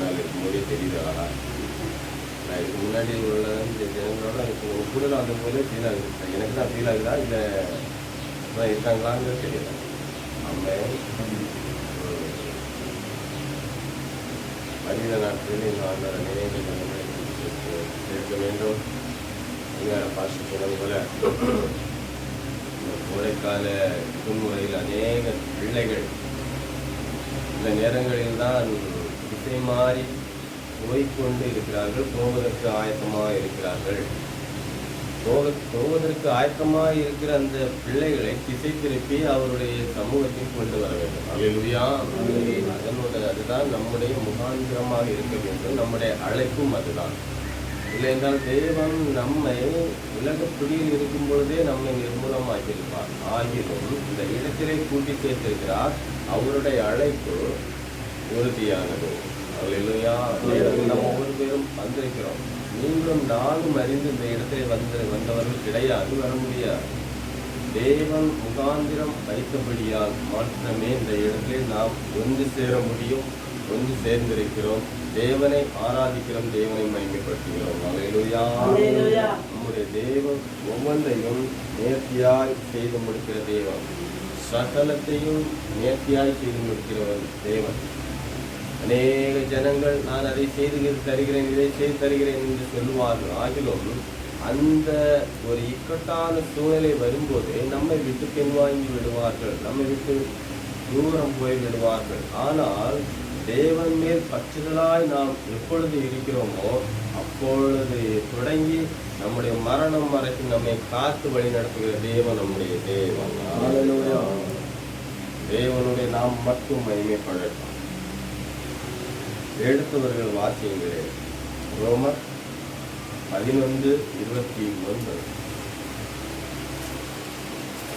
பின்னால் இருக்கும்போதே தெரியுதா. நான் இதுக்கு முன்னாடி உள்ள ஜனங்களோட எனக்கு கூட அந்த போதே ஃபீல் ஆகுது. எனக்கு தான் ஃபீல் ஆகுதா இல்லை இருக்காங்களான்னு தெரியல. நம்ம மனித நாட்களில் இந்த ஆண்டவர் அநேக ஜனங்களை சேர்க்க வேண்டும். பாஸ்டர் சொன்னது போல இந்த கோடைக்கால விடுமுறையில் அநேக பிள்ளைகள் இந்த நேரங்களில் தான் திசை மாறி போய்கொண்டு இருக்கிறார்கள், போவதற்கு ஆயத்தமாக இருக்கிறார்கள். போவதற்கு ஆயத்தமாக இருக்கிற அந்த பிள்ளைகளை திசை திருப்பி அவருடைய சமூகத்தில் கொண்டு வர வேண்டும். அல்லேலூயா. அதுதான் நம்முடைய முகாந்திரமாக இருக்க வேண்டும். நம்முடைய அழைப்பும் அதுதான். இல்லை என்றால் தேவன் நம்மை உலக பிடியில் இருக்கும் பொழுதே நம்மை நிர்மூலமாக்கியிருப்பார். ஆகிலும் இந்த இடத்திலே கூட்டி சேர்த்திருக்கிறார். அவருடைய அழைப்பு உறுதியானது. அல்லேலூயா. நம்ம ஒவ்வொரு பேரும் வந்திருக்கிறோம். நீங்களும் நானும் அறிந்து இந்த இடத்திலே வந்தவர்கள் கிடையாது, வர முடியாது. தேவன் முகாந்திரம் வைத்தபடியால் மாற்றமே இந்த இடத்திலே நாம் ஒன்று சேர முடியும். ஒன்று சேர்ந்திருக்கிறோம். தேவனை ஆராதிக்கிறோம், தேவனை மகிமைப்படுத்துகிறோம். அல்லேலூயா. நம்முடைய தேவன் ஒவ்வொன்றையும் நேர்த்தியாய் செய்து முடிக்கிற தேவன், சகலத்தையும் நேர்த்தியாய் செய்து முடிக்கிறவன் தேவன். அநேக ஜனங்கள் நான் அதை செய்து தருகிறேன், இதை செய்து தருகிறேன் என்று சொல்லுவார்கள். ஆகிலும் அந்த ஒரு இக்கட்டான சூழ்நிலை வரும்போது நம்மை விட்டு பின்வாங்கி விடுவார்கள், நம்மை விட்டு தூரம் போய் விடுவார்கள். ஆனால் தேவன் மேல் பற்றுதலாய் நாம் எப்பொழுது இருக்கிறோமோ அப்பொழுது தொடங்கி நம்முடைய மரணம் வரைக்கும் நம்மை காத்து வழி நடத்துகிற தேவன் நம்முடைய தேவன். தேவனுடைய நாம் மட்டும் மகிமைப்படட்டும். எடுத்தவர்கள் வாசியங்களே. ரோமர் 11:29.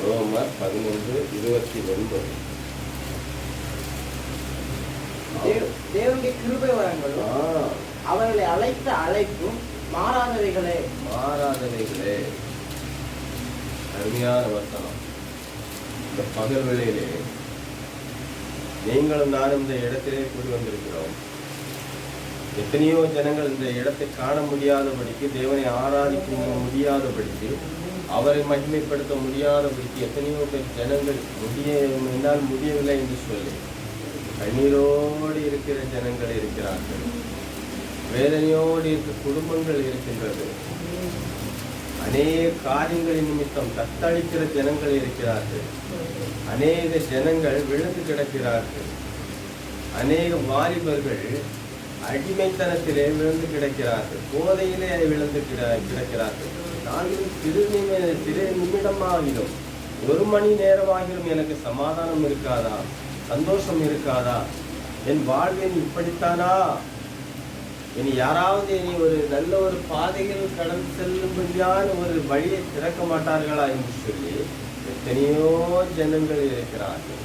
ரோமர் 11:29. தேவனுடைய கிருபை வரங்களும் அவர்களை அழைத்த அழைப்பும் மாறாதவைகளே. அருமையான வசனம். இந்த பகல் வேளையிலே நீங்களும் நானும் இந்த இடத்திலே கூடி வந்திருக்கிறோம். எத்தனையோ ஜனங்கள் இந்த இடத்தை காண முடியாதபடிக்கு, தேவனை ஆராதிக்க முடியாதபடிக்கு, அவரை மகிமைப்படுத்த முடியாதபடிக்கு எத்தனையோ பேர் ஜனங்கள் என்னால் முடியவில்லை என்று சொல்லி கண்ணீரோடு இருக்கிற ஜனங்கள் இருக்கிறார்கள். வேதனையோடு இருக்கிற குடும்பங்கள் இருக்கின்றது. அநேக காரியங்களின் நிமித்தம் தத்தளிக்கிற ஜனங்கள் இருக்கிறார்கள். அநேக ஜனங்கள் விழுந்து கிடக்கிறார்கள். அநேக வாலிபர்கள் அடிமைத்தனத்திலே விழுந்து கிடக்கிறார்கள், போதையிலே விழுந்து கிடக்கிறார்கள். நாங்கள் சிறு நிமிடமாகிலும், ஒரு மணி நேரமாகிலும் எனக்கு சமாதானம் இருக்காதா, சந்தோஷம் இருக்காதா, என் வாழ்வில் இப்படித்தானா, இனி யாராவது இனி ஒரு நல்ல ஒரு பாதையில் கடந்து செல்லும்படியான ஒரு வழியை திறக்க மாட்டார்களா என்று சொல்லி எத்தனையோ ஜனங்கள் இருக்கிறார்கள்.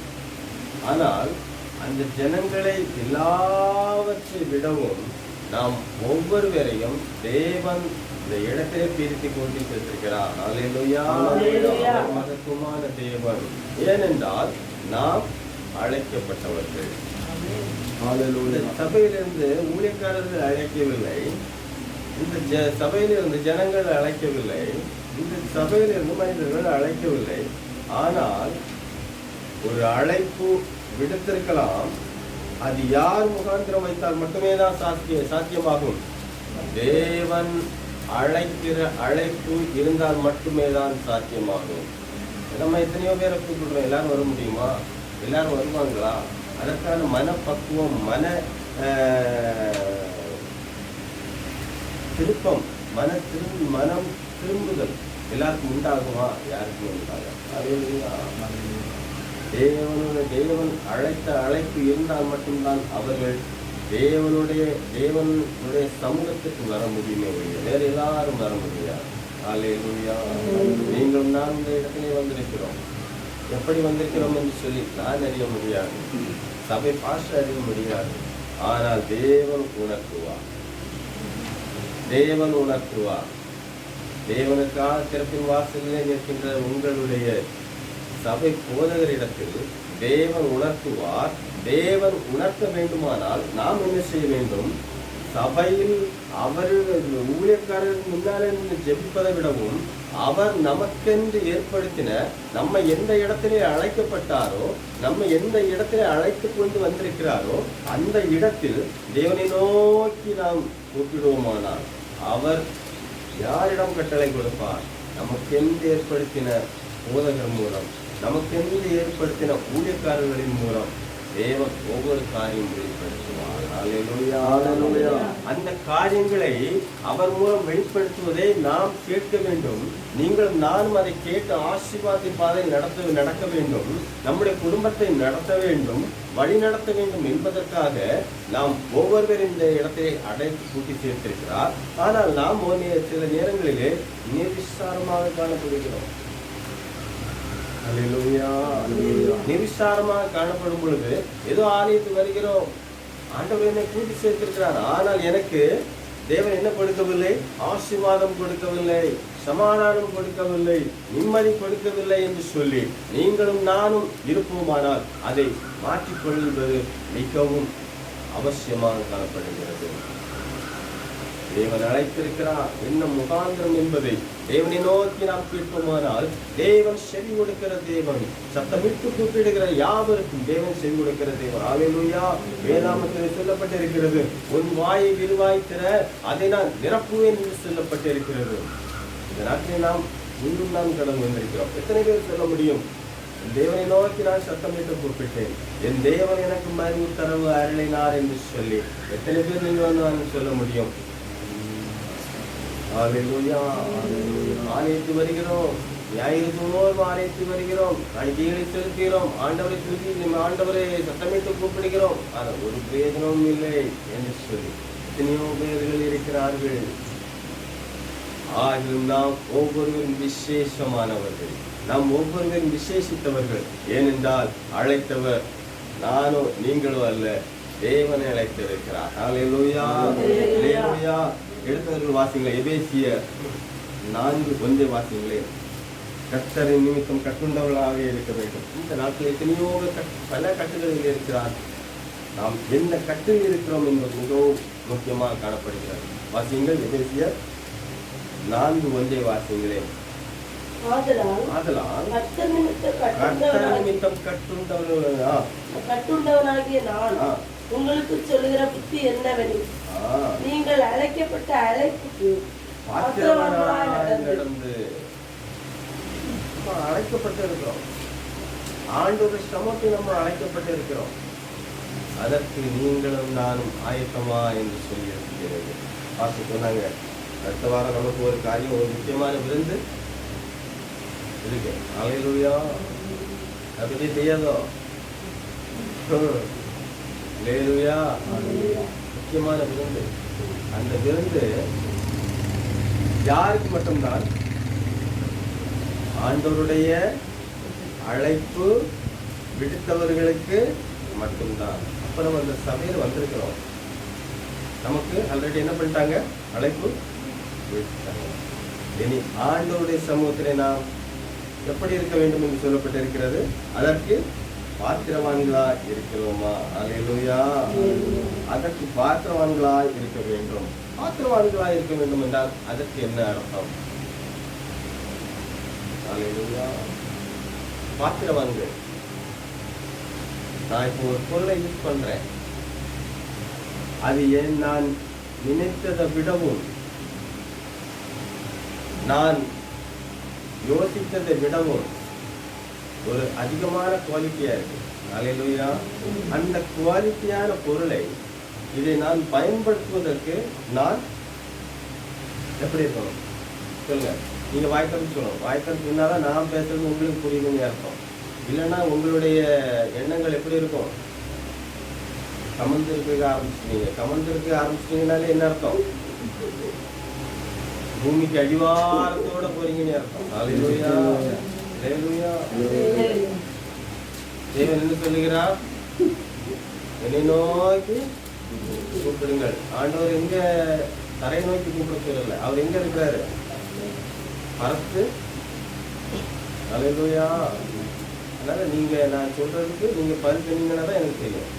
ஆனால் அந்த ஜனங்களை எல்லாவற்றை விடவும் நாம் ஒவ்வொருவரையும் தேவன் இந்த இடத்திலே பிரித்து கொண்டு சென்றிருக்கிறார். அல்லேலூயா. மகத்துவமான தேவன். ஏனென்றால் நாம் அழைக்கப்பட்டவர்கள். சபையிலிருந்து ஊழியக்காரர்கள் அழைக்கவில்லை, இந்த சபையிலிருந்து ஜனங்கள் அழைக்கவில்லை, இந்த சபையிலிருந்து மனிதர்கள் அழைக்கவில்லை. ஆனால் ஒரு அழைப்பு விடுத்திருக்கலாம். அது யார் முகாந்திரம் வைத்தால் மட்டுமே தான் சாத்தியமாகும். தேவன் அழைக்கிற அழைப்பு இருந்தால் மட்டுமே தான் சாத்தியமாகும். நம்ம எத்தனையோ பேரை கூப்பிடுறோம், எல்லாரும் வர முடியுமா? எல்லாரும் வருவாங்களா? அதற்கான மனப்பக்குவம், திருப்பம், மனம் திரும்புதல் எல்லாருக்கும் உண்டாகுமா? யாருக்கும் உண்டாகும். தேவன் அழைத்த அழைப்பு இருந்தால் மட்டும்தான் அவர்கள் தேவனுடைய சமூகத்துக்கு வர முடியுமே, வேற எல்லாரும் வர முடியாது. அல்லேலூயா. நீங்களும் நான் இந்த இடத்திலே வந்திருக்கிறோம். எப்படி வந்திருக்கிறோம் என்று சொல்லி நான் அறிய முடியாது, சபை பாஸ்டர் அறிய முடியாது. ஆனால் தேவன் உணர்த்துவார். தேவனுக்காக திறப்பின் வாசலிலே நிற்கின்ற உங்களுடைய சபை போதகரிடத்தில் தேவன் உணர்த்துவார். தேவன் உணர்த்த வேண்டுமானால் நாம் என்ன செய்ய வேண்டும்? சபையில் அவர் ஊழியக்காரர் முன்னாலே ஜெபிப்பதை விடவும் அவர் நமக்கென்று ஏற்படுத்தின, நம்ம எந்த இடத்திலே அழைக்கப்பட்டாரோ, நம்ம எந்த இடத்திலே அழைத்து கொண்டு வந்திருக்கிறாரோ அந்த இடத்தில் தேவனை நோக்கி நாம் கூப்பிடுவோமானால் அவர் யாரிடம் கட்டளை கொடுப்பார்? நமக்கென்று ஏற்படுத்தின போதகர் மூலம், நமக்கென்று ஏற்படுத்தின ஊழியக்காரர்களின் மூலம் தேவன் ஒவ்வொரு காரியம் வெளிப்படுத்துவார். அல்லேலூயா. அந்த காரியங்களை அவர் மூலம் வெளிப்படுத்துவதை நாம் கேட்க வேண்டும். நீங்களும் நானும் அதை கேட்டு ஆசீர்வாதத்தின் பாதையில் நடக்க வேண்டும். நம்முடைய குடும்பத்தை நடத்த வேண்டும், வழி நடத்த வேண்டும் என்பதற்காக நாம் ஒவ்வொருவர் இந்த இடத்தை அடைத்து கூட்டி சேர்த்திருக்கிறார். ஆனால் நாம் சில நேரங்களிலே நிர்விசாரமாக காணப்படுகிறோம். நிர்விசாரமாக காணப்படும் பொழுது ஏதோ ஆலயத்துக்கு வருகிறோம், ஆண்டவர் என்னை கூட்டி சேர்த்திருக்கிறார், ஆனால் எனக்கு தேவன் என்ன கொடுக்கவில்லை? ஆசீர்வாதம் கொடுக்கவில்லை, சமாதானம் கொடுக்கவில்லை, நிம்மதி கொடுக்கவில்லை என்று சொல்லி நீங்களும் நானும் இருப்போமானால் அதை மாற்றிக்கொள்வது மிகவும் அவசியமாக காணப்படுகிறது. தேவன் அழைத்திருக்கிறார், என்ன முகாந்திரம் என்பதை தேவனை நோக்கி நாம் கேட்போமானால் தேவன் செவி கொடுக்கிற தேவன், சத்தமிட்டு கூப்பிடுகிற யாவருக்கும் தேவன் செவி கொடுக்கிற தேவன். அல்லேலூயா. வேதாகமத்தில் சொல்லப்பட்டிருக்கிறது, உன் வாயை விரிவாய் திற, அதை நான் நிரப்புவேன் என்று சொல்லப்பட்டிருக்கிறது. இந்த நாட்டில் நாம் இன்னும் நாம் கடந்து வந்திருக்கிறோம். எத்தனை பேர் சொல்ல முடியும்? தேவனை நோக்கி நான் சத்தமிட்டு கூப்பிட்டேன், என் தேவன் எனக்கு மறு உத்தரவு அருளினார் என்று சொல்லி எத்தனை பேர் நீங்கள் நான் சொல்ல முடியும்? ஆலயத்து வருகிறோம், ஞாயிறு தோறும் ஆலயத்து வருகிறோம், காணிக்கைகளை செலுத்துகிறோம், ஆண்டவரை துதி, ஆண்டவரை சத்தமிட்டு கூப்பிடுகிறோம், ஆனால் ஒரு பிரயோஜனமும் இல்லை என்று சொல்லி எத்தனையோ பேர்கள் இருக்கிறார்கள். ஆகிலும் நாம் ஒவ்வொருவரும் விசேஷமானவர்கள், நாம் ஒவ்வொருவரும் விசேஷித்தவர்கள். ஏனென்றால் அழைத்தவர் நானோ நீங்களோ அல்ல, தேவனை அழைத்திருக்கிறார். அல்லேலூயா. அல்லேலூயா. எடுத்தவர்கள் வாசிங்களே, எபேசியர் 4:1 வாசிங்களே. கர்த்தரின் நிமித்தம் கட்டுண்டவர்களாக இருக்க வேண்டும். இந்த நாட்டில் எத்தனையோ பல கட்டுகளில் இருக்கிறார். நாம் எந்த கட்டில் இருக்கிறோம் என்பது மிகவும் முக்கியமாக காணப்படுகிறது. வாசிங்கள், எபேசியர் 4:1 வாசிங்களே. ஆதலால் கர்த்தர் நிமித்தம் கட்டுண்டவனாகிய நான் உங்களுக்கு சொல்லுகிற புத்தி என்னவெனில், நீங்கள் அழைக்கப்பட்ட அழைப்புக்கு நடந்து அழைக்கப்பட்டு இருக்கிறோம். ஆண்டவர் சமூகத்தில் நம்ம அழைக்கப்பட்டு இருக்கிறோம். அதற்கு நீங்களும் நானும் ஆயத்தமா என்று சொல்லி இருக்கிறது. பார்த்து சொன்னாங்க, அடுத்த வாரம் நமக்கு ஒரு காரியம், ஒரு முக்கியமான விருந்து இருக்கு. அல்லேலூயா. அதை பற்றி தெரியாதோ? அல்லேலூயா. முக்கியமான விருந்து. அந்த விருந்து யாருக்கு மட்டும்தான்? ஆண்டவருடைய அழைப்பு விடுத்தவர்களுக்கு மட்டும்தான். அப்ப நம்ம அந்த சபையில் வந்திருக்கிறோம். நமக்கு ஆல்ரெடி என்ன பண்ணிட்டாங்க? அழைப்பு விடுத்தாங்க. இனி ஆண்டவருடைய சமூகத்திலே நாம் எப்படி இருக்க வேண்டும் என்று சொல்லப்பட்டிருக்கிறது. அதற்கு பாத்திரவான்களா இருக்கிறோமா? அல்லேலூயா. அதற்கு பாத்திரவான்களா இருக்க வேண்டும். பாத்திரவான்களா இருக்க வேண்டும் என்றால் அதற்கு என்ன அர்த்தம்? அல்லேலூயா. பாத்திரவான்கள். நான் இப்போ ஒரு பொருளை யூஸ் பண்றேன், அது ஏன் நான் நினைத்ததை விடவும், நான் யோசித்ததை விடவும் ஒரு அதிகமான குவாலிட்டியா இருக்கு. அல்லேலூயா. அந்த குவாலிட்டியான பொருளை இதை நான் பயன்படுத்துவதற்கு நான் எப்படி இருக்கணும் சொல்லுங்க. நீங்க வாய்க்கன்னு சொல்லணும். வாய்க்கன்னு சொன்னாதான் நான் பேசுறது உங்களுக்கு புரியுதுன்னு அர்த்தம். இல்லைன்னா உங்களுடைய எண்ணங்கள் எப்படி இருக்கும்? கமந்திருக்க ஆரம்பிச்சிட்டீங்கனாலே என்ன அர்த்தம்? பூமிக்கு அடிவாரத்தோட போறீங்கன்னு அர்த்தம். அல்லேலூயா. அல்லேலூயா. தேவன் என்ன சொல்லுகிறார்? என்னை நோக்கி கூப்பிடுங்கள். ஆண்டவர் எங்க தரை நோக்கி கூப்பிட சொல்லல, அவர் எங்க இருக்கிறாரு? பரத்து. அல்லேலூயா. அதனால நீங்க நான் சொல்றதுக்கு நீங்க பதில் சொன்னீங்கன்னா தான் எனக்கு தெரியும்.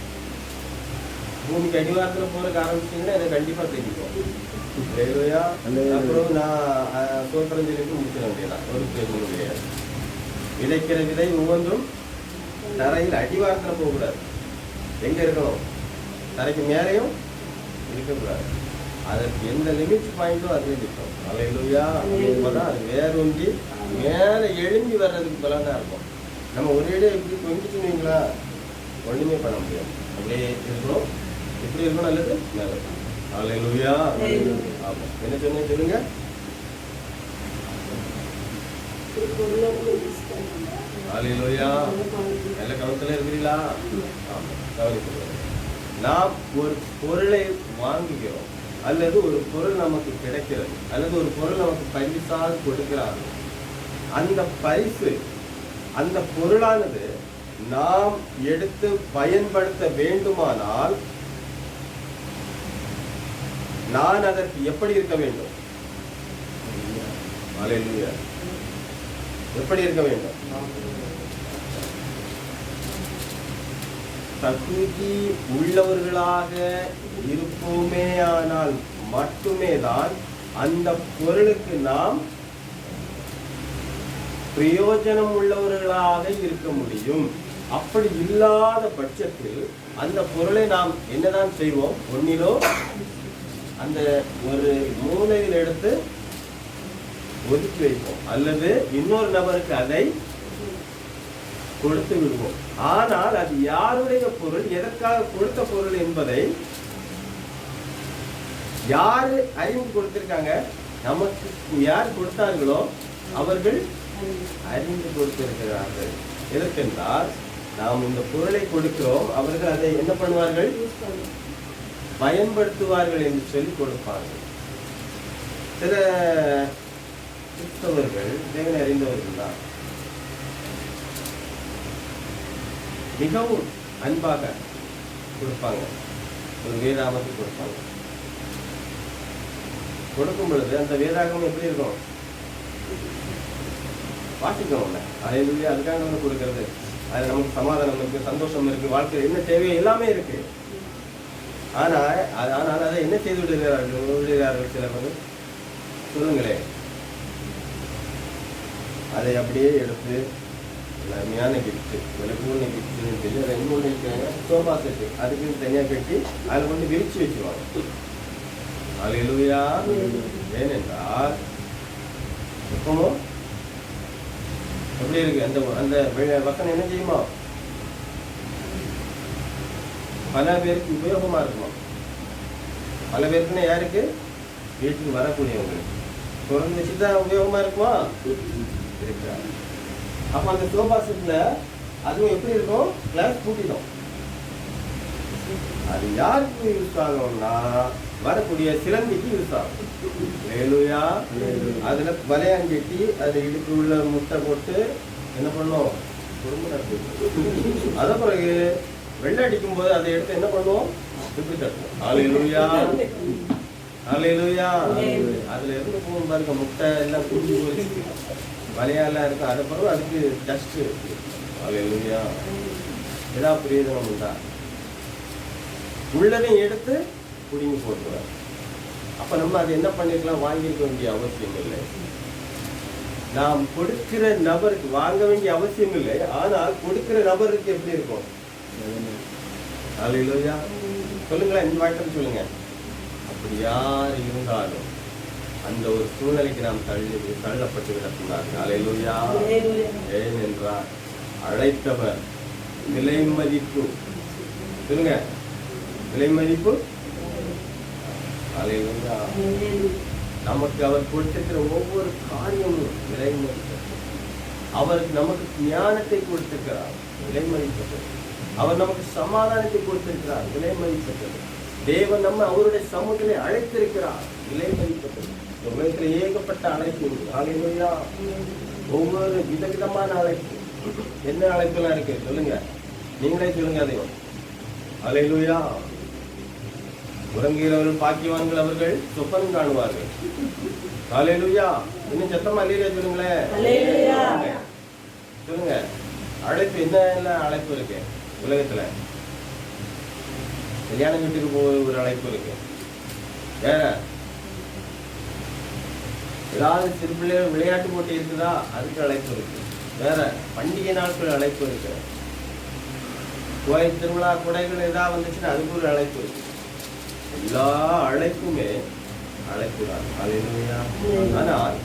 பூமிக்கு அடிவாரத்துல போறதுக்கு ஆரம்பிச்சீங்கன்னா இதை கண்டிப்பா தெரியும். ஹல்லேலூயா. அப்புறம் நான் சோத்திரம் சொல்லிட்டு முடிச்சிட வேண்டியதான். ஒரு பிரச்சனை கிடையாது. விதைக்கிற விதை ஒவ்வொன்றும் தரையில் அடிவாரத்துல போகக்கூடாது. எங்க இருக்கணும்? தரைக்கு மேலேயும் இருக்கக்கூடாது. அதற்கு எந்த லிமிட் பாயிண்டோ அதுவே நிற்கும். ஹல்லேலூயா. அப்பதான் அது வேரூன்றி மேலே எழும்பி வர்றதுக்கு பலனா இருக்கும். நம்ம ஒரே இப்படி கொஞ்சிச்சுங்களா ஒண்ணுமே பண்ண முடியாது. அப்படியே இருக்கணும். எப்படி இருக்கணும்? அல்லது மேலே. ஹல்லேலூயா. ஆமா. என்ன சொன்னீங்க சொல்லுங்க. ஹல்லேலூயா. நல்ல கவனத்துல இருக்கிறீங்களா? ஆமா, கவனிக்கிறோம். நாம் ஒரு பொருளை வாங்குகிறோம், அல்லது ஒரு பொருள் நமக்கு கிடைக்கிறது, அல்லது ஒரு பொருள் நமக்கு பரிசாக கொடுக்கிறார்கள். அந்த பரிசு, அந்த பொருளானது நாம் எடுத்து பயன்படுத்த வேண்டுமானால் நான் அதற்கு எப்படி இருக்க வேண்டும்? ஹல்லேலூயா. எப்படி இருக்க வேண்டும்? தகுதி உள்ளவர்களாக இருப்போமே ஆனால் மட்டுமே தான் அந்த பொருளுக்கு நாம் பிரயோஜனம் உள்ளவர்களாக இருக்க முடியும். அப்படி இல்லாத பட்சத்தில் அந்த பொருளை நாம் என்னதான் செய்வோம்? ஒன்னிலோ அந்த ஒரு மூலையில் எடுத்து ஒதுக்கி வைப்போம், அல்லது இன்னொரு நபருக்கு அதை கொடுத்து விடுவோம். ஆனால் அது யாருடைய பொருள், எதற்காக கொடுத்த பொருள் என்பதை யாரு அறிந்து கொடுத்திருக்காங்க? நமக்கு யார் கொடுத்தார்களோ அவர்கள் அறிந்து கொடுத்திருக்கிறார்கள். எதற்கென்றால் நாம் இந்த பொருளை கொடுக்கிறோம், அவர்கள் அதை என்ன பண்ணுவார்கள்? பயன்படுத்துவார்கள் என்று சொல்லி கொடுப்பார்கள். சில கிறிஸ்தவர்கள் தேவனை அறிந்தவர்கள் தான் மிகவும் அன்பாக கொடுப்பாங்க. ஒரு வேதாகமத்தை கொடுப்பாங்க. கொடுக்கும் பொழுது அந்த வேதாகமம் எப்படி இருக்கும்? வாசிக்கணும். ஹல்லேலூயா. அதுக்காக நம்ம கொடுக்கறது. அது நமக்கு சமாதானம் இருக்கு, சந்தோஷம் இருக்கு, வாழ்க்கையில் என்ன தேவையோ எல்லாமே இருக்கு. ஆனால் அதை என்ன செய்து விடுகிறார்கள் சிலர் வந்து? சொல்லுங்களேன். அதை அப்படியே எடுத்து அருமையான கிஃப்ட், விளக்கூன கிஃப்ட்னு சொல்லி அதை எங்கே கொண்டு வைக்கிறாங்க? சோஃபா செட்டு, அதுக்குன்னு தனியாக கட்டி அதில் கொண்டு விரிச்சு வச்சுருவாங்க. ஹல்லேலூயா. ஏனென்றால் எப்பவும் எப்படி இருக்கு அந்த வசனம் என்ன செய்யுமா? பல பேருக்கு உபயோகமா இருக்குமா? பல பேருக்குன்னா யாருக்கு? வீட்டுக்கு வரக்கூடியவங்களுக்கு திறந்து வச்சுதான் உபயோகமா இருக்குமா? இருக்கிறாங்க. அப்ப அந்த சோஃபா செட்ல அதுவும் எப்படி இருக்கும்? கிளாஸ் பூட்டிடும். அது யாருக்கு யூஸ் ஆகும்னா வரக்கூடிய சிலந்திக்கு யூஸ் ஆகும். ஹல்லேலூயா. அதுல வலையான் கட்டி அது இடுப்பு உள்ள முட்டை போட்டு என்ன பண்ணும்? குடும்பம் நடத்தி அத பிறகு வெள்ளை அடிக்கும் போது அதை எடுத்து என்ன பண்ணுவோம்? இப்படி தட்டுவோம். ஹல்லேலூயா. ஹல்லேலூயா. அதுல இருந்து போகும் பாருங்க, முட்டை எல்லாம் குடிச்சு போச்சு, வலையாலாம் இருக்கும். அதை பிறகு அதுக்கு டஸ்ட். ஹல்லேலூயா. ஏதாவது பிரயோஜனம் உண்டா? உள்ளதையும் எடுத்து குடிங்கி போட்டுருவார். அப்ப நம்ம அதை என்ன பண்ணிருக்கலாம்? வாங்கியிருக்க வேண்டிய அவசியம் இல்லை. நாம் கொடுக்கிற நபருக்கு வாங்க வேண்டிய அவசியம் இல்லை. ஆனால் கொடுக்கிற நபருக்கு எப்படி இருக்கும்? ஹல்லேலூயா. சொல்லுங்களேன், இந்த வாய்ப்பு சொல்லுங்க. அப்படி யார் இருந்தாலும் அந்த ஒரு சூழ்நிலைக்கு நாம் தள்ளப்பட்டு விடக்கூடாது. ஹல்லேலூயா. ஏனென்றால் அழைத்தவர் விலை மதிப்பு, சொல்லுங்க, விலை மதிப்பு. ஹல்லேலூயா. நமக்கு அவர் கொடுத்திருக்கிற ஒவ்வொரு காரியமும் விலை மதிப்பது. அவருக்கு நமக்கு ஞானத்தை கொடுத்திருக்கிறார், விலை மதிப்பது. அவர் நமக்கு சமாதானத்தை கொடுத்திருக்கிறார், விலை மதிப்பது. தேவன் நம்ம அவருடைய சமூகத்திலே அழைத்திருக்கிறார், விலை மதிப்பது. உலகத்தில் ஏகப்பட்ட அழைப்பு. ஹல்லேலூயா. ஒவ்வொரு விதவிதமான அழைப்பு. என்ன அழைப்புலாம் இருக்கு சொல்லுங்க, நீங்களே சொல்லுங்க அதையும். ஹல்லேலூயா. உறங்குகிறவர்கள் பாக்கியவான்கள், அவர்கள் சொப்பனம் காணுவார்கள். ஹல்லேலூயா. இன்னும் சத்தமா அல்லேலூயா சொல்லுங்களேன். சொல்லுங்க, அழைப்பு என்ன அழைப்பு இருக்கு உலகத்துல? கல்யாண வீட்டுக்கு போக ஒரு அழைப்பு இருக்கு. வேற ஏதாவது சிறு பிள்ளைகள் விளையாட்டு போட்டி இருக்குதா, அதுக்கு அழைப்பு இருக்கு. வேற பண்டிகை நாட்கள் அழைப்பு இருக்கு. கோயில் திருவிழா குடைகள் ஏதாவது வந்துச்சுன்னா அதுக்கு ஒரு அழைப்பு இருக்கு. எல்லா அழைப்புமே அழைப்பு தான். அல்லேலூயா. ஆனால்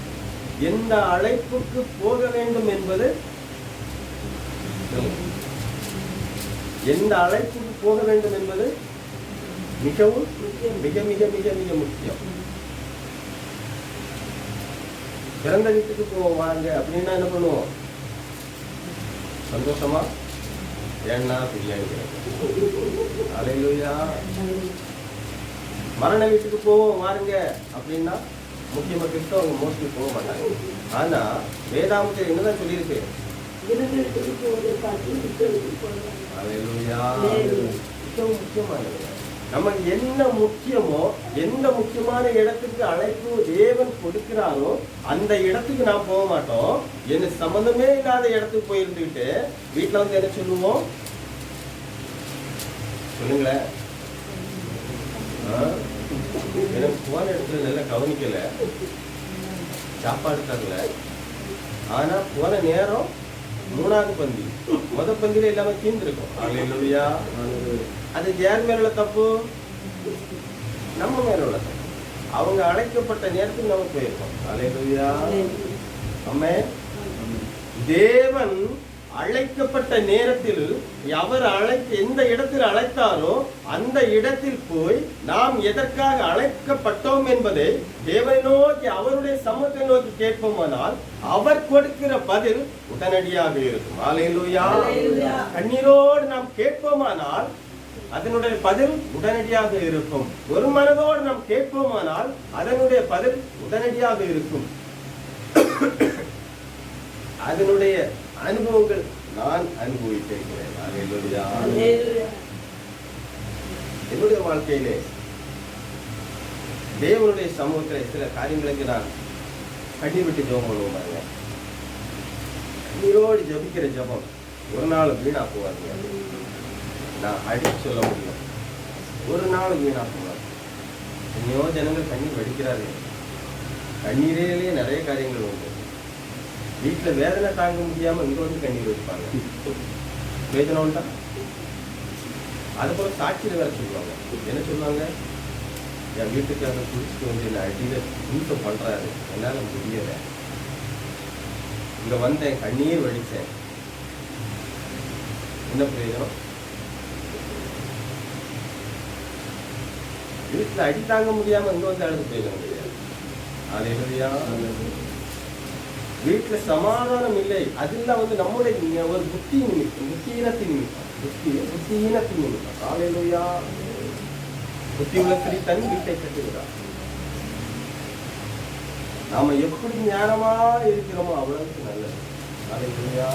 எந்த அழைப்புக்கு போக வேண்டும் என்பது, எந்த அழைப்புக்கு போக வேண்டும் என்பது மிகவும் மிக மிக மிக மிக முக்கியம். பிறந்த வீட்டுக்கு போவாங்க அப்படின்னா என்ன பண்ணுவோம்? சந்தோஷமா ஏன்னா பிரியாணி கிடைக்கும். அல்லேலூயா. மரண வீட்டுக்கு போவோம் வாருங்க அப்படின்னா முக்கியமா கிறிஸ்தவங்க மோஸ்ட்லி போக மாட்டாங்க. ஆனா வேதாமத்தில் என்னதான் சொல்லியிருக்கு? அல்லேலூயா. மிகவும் முக்கியமானது. நமக்கு என்ன முக்கியமோ, எந்த முக்கியமான இடத்துக்கு அழைப்பு தேவன் கொடுக்கிறாரோ அந்த இடத்துக்கு நாம் போக மாட்டோம். என்ன சம்பந்தமே இல்லாத இடத்துக்கு போயிருந்துட்டு வீட்டுல வந்து என்ன சொல்லுவோம்? சொல்லுங்களேன். எனக்கு போன இடத்துல நல்லா கவனிக்கல, சாப்பாடு தரல, ஆனா போன நேரம் 3வது பந்தி, முதல் பந்தியில எல்லாமே தீர்ந்துருக்கும். அல்லேலூயா. அது யார் மேல உள்ள தப்பு? நம்ம மேல உள்ள தப்பு. அவங்க அழைக்கப்பட்ட நேரத்துக்கு நம்ம போயிருக்கோம். அல்லேலூயா. ஆமென். தேவன் அழைக்கப்பட்ட நேரத்தில் அவர் எந்த இடத்தில் அழைத்தாரோ அந்த இடத்தில் போய் நாம் எதற்காக அழைக்கப்பட்டோம் என்பதை தேவனை நோக்கி, அவருடைய சமூகத்தை நோக்கி கேட்போமானால் அவர் கொடுக்கிற பதில் உடனடியாக இருக்கும். அல்லேலூயா. கண்ணீரோடு நாம் கேட்போமானால் அதனுடைய பதில் உடனடியாக இருக்கும். ஒரு மனதோடு நாம் கேட்போமானால் அதனுடைய பதில் உடனடியாக இருக்கும். அதனுடைய அனுபவங்கள் நான் அனுபவித்திருக்கிறேன். அல்லேலூயா. என்னுடைய வாழ்க்கையிலே தேவனுடைய சமூகத்தில் சில காரியங்களுக்கு நான் கண்ணீர் விட்டு ஜெபம் பண்ணுவாங்க. கண்ணீரோடு ஜபிக்கிற ஜபம் ஒரு நாள் வீணா போவாங்க. நான் அடித்து சொல்ல முடியும், ஒரு நாள் வீணா போவாங்க. எத்தனையோ ஜனங்கள் கண்ணீர் வடிக்கிறார்கள். கண்ணீரிலேயே நிறைய காரியங்கள் உண்டு. வீட்டில் வேதனை தாங்க முடியாம இங்க வந்து கண்ணீர் வைப்பாங்க. வேதனை உண்டா? அது போல சாட்சியில வேற சொல்லுவாங்க. என்ன சொல்லுவாங்க? என் வீட்டுக்காரர் குடிச்சிட்டு வந்து என்ன அடியில இன்சம் பண்றாரு, என்னால முடியல, இங்க வந்தேன் கண்ணீர் வடிச்சேன். என்ன பிரயோஜனம்? வீட்டுல அடி தாங்க முடியாம இங்க வந்து அழுது பிரயோஜனம் கிடையாது. அல்லேலூயா. வீட்டுல சமாதானம் இல்லை. அதெல்லாம் வந்து நம்முடைய ஒரு புத்தி நிமித்தம், புத்தியீனத்தின் நிமித்தம். அல்லேலூயா. புத்தி உள்ள ஸ்திரீ தன் வீட்டை கட்டுகிறார். நாம எப்படி ஞானமா இருக்கிறோமோ அவ்வளவுக்கு நல்லது. அல்லேலூயா.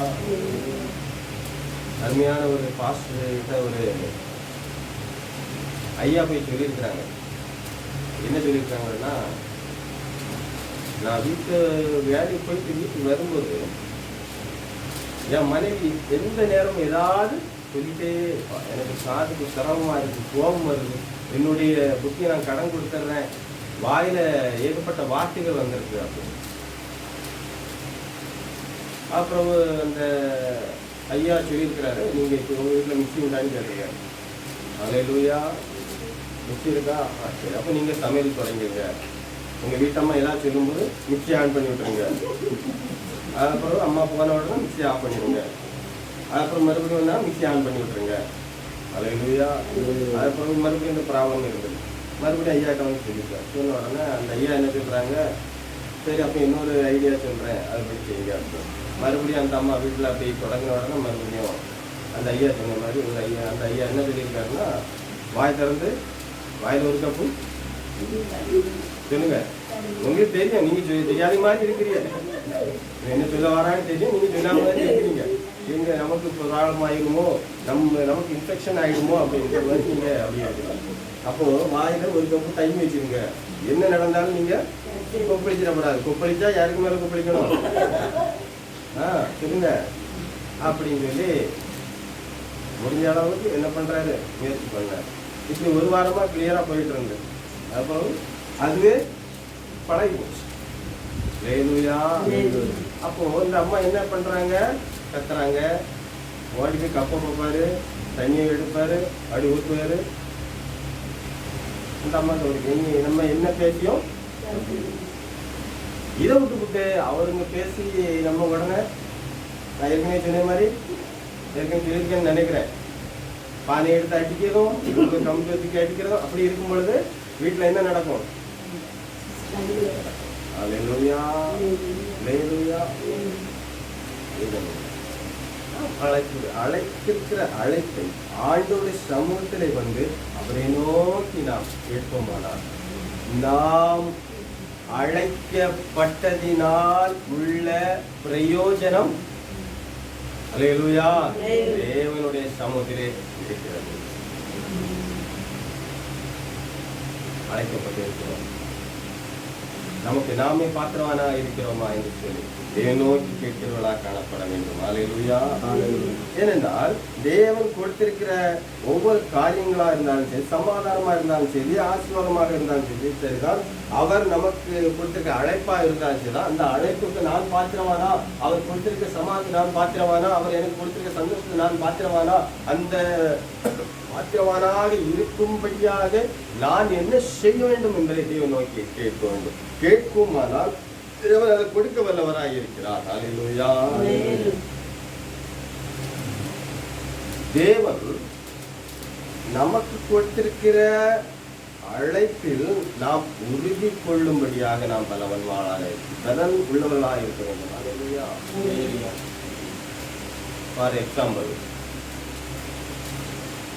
அருமையான ஒரு பாஸ்டர் ஒரு ஐயா போய் சொல்லியிருக்கிறாங்க. என்ன சொல்லியிருக்காங்கன்னா, நான் வீட்டு வேலைக்கு போயிட்டு வீட்டுக்கு வரும்போது என் மனைவி எந்த நேரம் ஏதாவது சொல்லிட்டே இருப்பான். எனக்கு காதுக்கு சிரமமா இருக்கு, கோபம் வருது, என்னுடைய புத்தியை நான் கடன் கொடுத்துட்றேன், வாயில ஏகப்பட்ட வார்த்தைகள் வந்திருக்கு அப்படின்னு. அப்புறம் அந்த ஐயா சொல்லியிருக்கிறாரு, நீங்க இப்போ உங்க வீட்டில் மிக்சி உண்டான்னு கேட்டீங்க. அல்லேலூயா. மிக்சி இருக்கா? சரி, அப்போ நீங்க சமையல் தொடங்கிங்க. உங்க வீட்டம்மா எல்லாம் சொல்லும்போது மிக்சி ஆன் பண்ணி விட்டுருங்க. அதுக்கப்புறம் அம்மா போன உடனே மிக்சி ஆஃப் பண்ணிடுங்க. அதுக்கப்புறம் மறுபடியும் மிக்சி ஆன் பண்ணி விட்டுருங்க. அல்லேலூயா. அதுக்கப்புறம் மறுபடியும் இந்த ப்ராப்ளம் இருக்குது. மறுபடியும் ஐயாட்ட வந்து சொல்லியிருக்கேன். சொன்ன உடனே அந்த ஐயா என்ன சொல்றாங்க, சரி அப்போ இன்னொரு ஐடியா சொல்றேன், அதை பற்றி செய்யுங்க அப்படின்னு. மறுபடியும் அந்த அம்மா வீட்டில் அப்படி தொடங்கின உடனே மறுபடியும் அந்த ஐயா சொன்ன மாதிரி ஒரு ஐயா, அந்த ஐயா என்ன சொல்லியிருக்காருன்னா, வாய் திறந்து வாயில் ஒரு கப்பு சொல்லுங்க. உங்களுக்கு தெரியும், நீங்க தெரியாத மாதிரி இருக்கிறீங்க, என்ன சொல்ல வரான்னு தெரியும், நீங்க சொல்லாம மாதிரி இருக்கிறீங்க. எங்க நமக்கு ப்ராப்ளம் ஆயிடுமோ, நமக்கு இன்ஃபெக்ஷன் ஆயிடுமோ அப்படின்ற மாதிரி நீங்க அப்படியே இருக்கலாம். அப்போ வாயில ஒரு கப்பு டைம் வச்சிருங்க. என்ன நடந்தாலும் நீங்க கொப்பளிச்சிடக்கூடாது. கொப்பளிச்சா யாருக்கு மேல கொப்பளிக்கணும்? சொல்லுங்க அப்படின்னு சொல்லி முடிஞ்ச அளவுக்கு என்ன பண்றாரு, முயற்சி பண்ணார். இப்படி ஒரு வாரமா கிளியரா போயிட்டு இருந்தது. அப்புறம் அதுவே பழகி போச்சு. ஹல்லேலூயா. அப்போ இந்த அம்மா என்ன பண்றாங்க, கத்துறாங்க, ஓடி போய் கப்பை பார்ப்பாரு, தண்ணியை எடுப்பாரு, அடி ஊற்றுவாரு. இந்த அம்மா சொல்றீங்க நம்ம என்ன பேசியும் இதை விட்டு அவருங்க பேசி நம்ம உடனே, நான் ஏற்கனவே சொன்ன மாதிரி ஏற்கனவே சொல்லியிருக்கேன்னு நினைக்கிறேன், பானை எடுத்து அடிக்கிறதும் கம்பி வச்சுக்கு அடிக்கிறதும் அப்படி இருக்கும் பொழுது வீட்டில் என்ன நடக்கும்? ஹல்லேலூயா, ஹல்லேலூயா. அழைத்திருக்கிற அழைப்பை ஆண்டவருடைய சமூகத்திலே வந்து அவரை நோக்கி நாம் கேட்போமானால், நாம் அழைக்கப்பட்டதினால் உள்ள பிரயோஜனம் ஹல்லேலூயா தேவனுடைய சமூகத்திலே இருக்கிறது. அழைக்கப்பட்டிருக்கிறோம், நமக்கு நாமே பாத்திரவானா இருக்கிறோமா என்று சொல்லி நோக்கி கேட்கிறவர்களா காணப்பட வேண்டும். ஹல்லேலூயா. ஏனென்றால் தேவன் கொடுத்திருக்கிற ஒவ்வொரு காரியங்களா இருந்தாலும் சரி, சமாதானமா இருந்தாலும் சரி, ஆசீர்வாதமாக இருந்தாலும் சரி, சரிதான் அவர் நமக்கு கொடுத்திருக்க அழைப்பா இருந்தாலும் சரி, அந்த அழைப்புக்கு நான் பாத்திரவானா, அவர் கொடுத்திருக்க சமாதானம் நான் பாத்திரவானா, அவர் எனக்கு கொடுத்திருக்க சந்தோஷத்தை நான் பாத்திரவானா, அந்த பாத்திரவானாக இருக்கும்படியாக நான் என்ன செய்ய வேண்டும் என்பதை தேவன் நோக்கி கேட்க வேண்டும். கேட்குமானால் தேவன் அதை கொடுக்க வல்லவராக இருக்கிறார். ஹல்லேலூயா. தேவன் நமக்கு கொடுத்திருக்கிற அழைப்பில் நாம் உறுதி கொள்ளும்படியாக நாம் பலன் உள்ளவர்களாக இருக்க வேண்டும். ஹல்லேலூயா. ஃபார் எக்ஸாம்பிள்,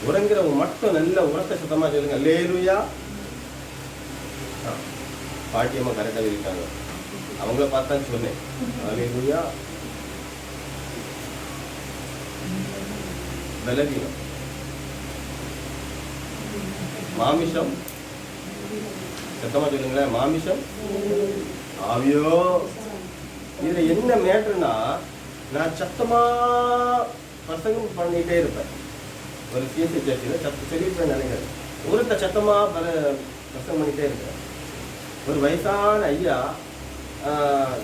உறங்குறவங்க மட்டும் நல்ல உறக்க சுத்தமா சொல்லுங்க ஹல்லேலூயா. பாட்டியம்மா கரெக்டாக இருக்காங்க, அவங்கள பார்த்தா சொன்னேன் ஹல்லேலூயா. பலவீனம், மாமிசம், சத்தமா சொல்லுங்களேன், மாமிசம் ஆவியோ. இதுல என்ன மேட்டர்னா, நான் சத்தமா பிரசங்கம் பண்ணிட்டே இருப்பேன். ஒரு சிஎஸ்சி சர்ச்சில் சொல்லியிருப்பேன் நினைக்கிறேன், ஒருத்த சத்தமா பிரசங்கம் பண்ணிட்டே இருப்பேன். ஒரு வயசான ஐயா